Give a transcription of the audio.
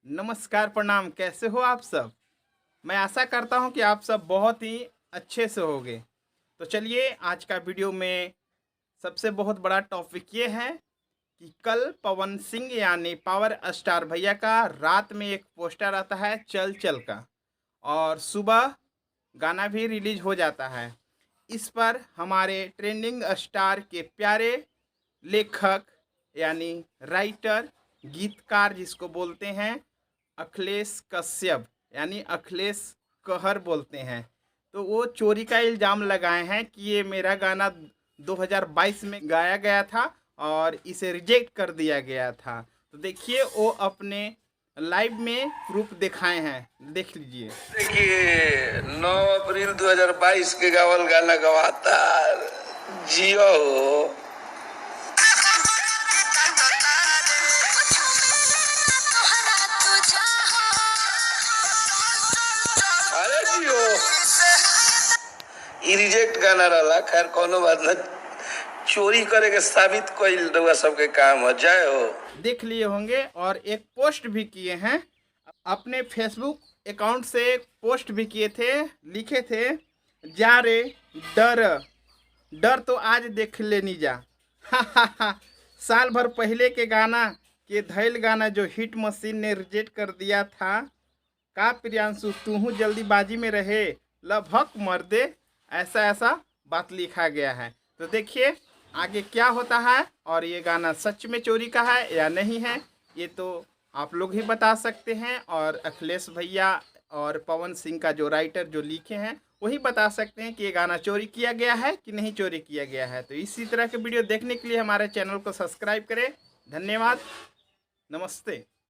नमस्कार, प्रणाम। कैसे हो आप सब? मैं आशा करता हूं कि आप सब बहुत ही अच्छे से होंगे। तो चलिए, आज का वीडियो में सबसे बहुत बड़ा टॉपिक ये है कि कल पवन सिंह यानी पावर स्टार भैया का रात में एक पोस्टर आता है चल चल का, और सुबह गाना भी रिलीज हो जाता है। इस पर हमारे ट्रेंडिंग स्टार के प्यारे लेखक यानी राइटर, गीतकार जिसको बोलते हैं अखिलेश कश्यप यानी अखिलेश कहर बोलते हैं, तो वो चोरी का इल्ज़ाम लगाए हैं कि ये मेरा गाना 2022 में गाया गया था और इसे रिजेक्ट कर दिया गया था। तो देखिए, वो अपने लाइव में प्रूफ दिखाए हैं, देख लीजिए। देखिए 9 अप्रैल 2022 के गावल गाना गवाता जियो हो। अरे जियो ई रिजेक्ट गाना रहला। खैर कोनो बात न, चोरी करे के साबित कइल रउआ सबके काम हो जाए हो। देख लिए होंगे, और एक पोस्ट भी किए हैं अपने फेसबुक अकाउंट से। पोस्ट भी किए थे, लिखे थे जा रे डर डर तो आज देख लेनी जा। साल भर पहले के गाना के धैल गाना जो हिट मशीन ने रिजेक्ट कर दिया था। का प्रियांशु तूहू जल्दीबाजी में रहे, लभक मर दे, ऐसा ऐसा बात लिखा गया है। तो देखिए आगे क्या होता है, और ये गाना सच में चोरी का है या नहीं है, ये तो आप लोग ही बता सकते हैं। और अखिलेश भैया और पवन सिंह का जो राइटर जो लिखे हैं वही बता सकते हैं कि ये गाना चोरी किया गया है कि नहीं चोरी किया गया है। तो इसी तरह के वीडियो देखने के लिए हमारे चैनल को सब्सक्राइब करें। धन्यवाद, नमस्ते।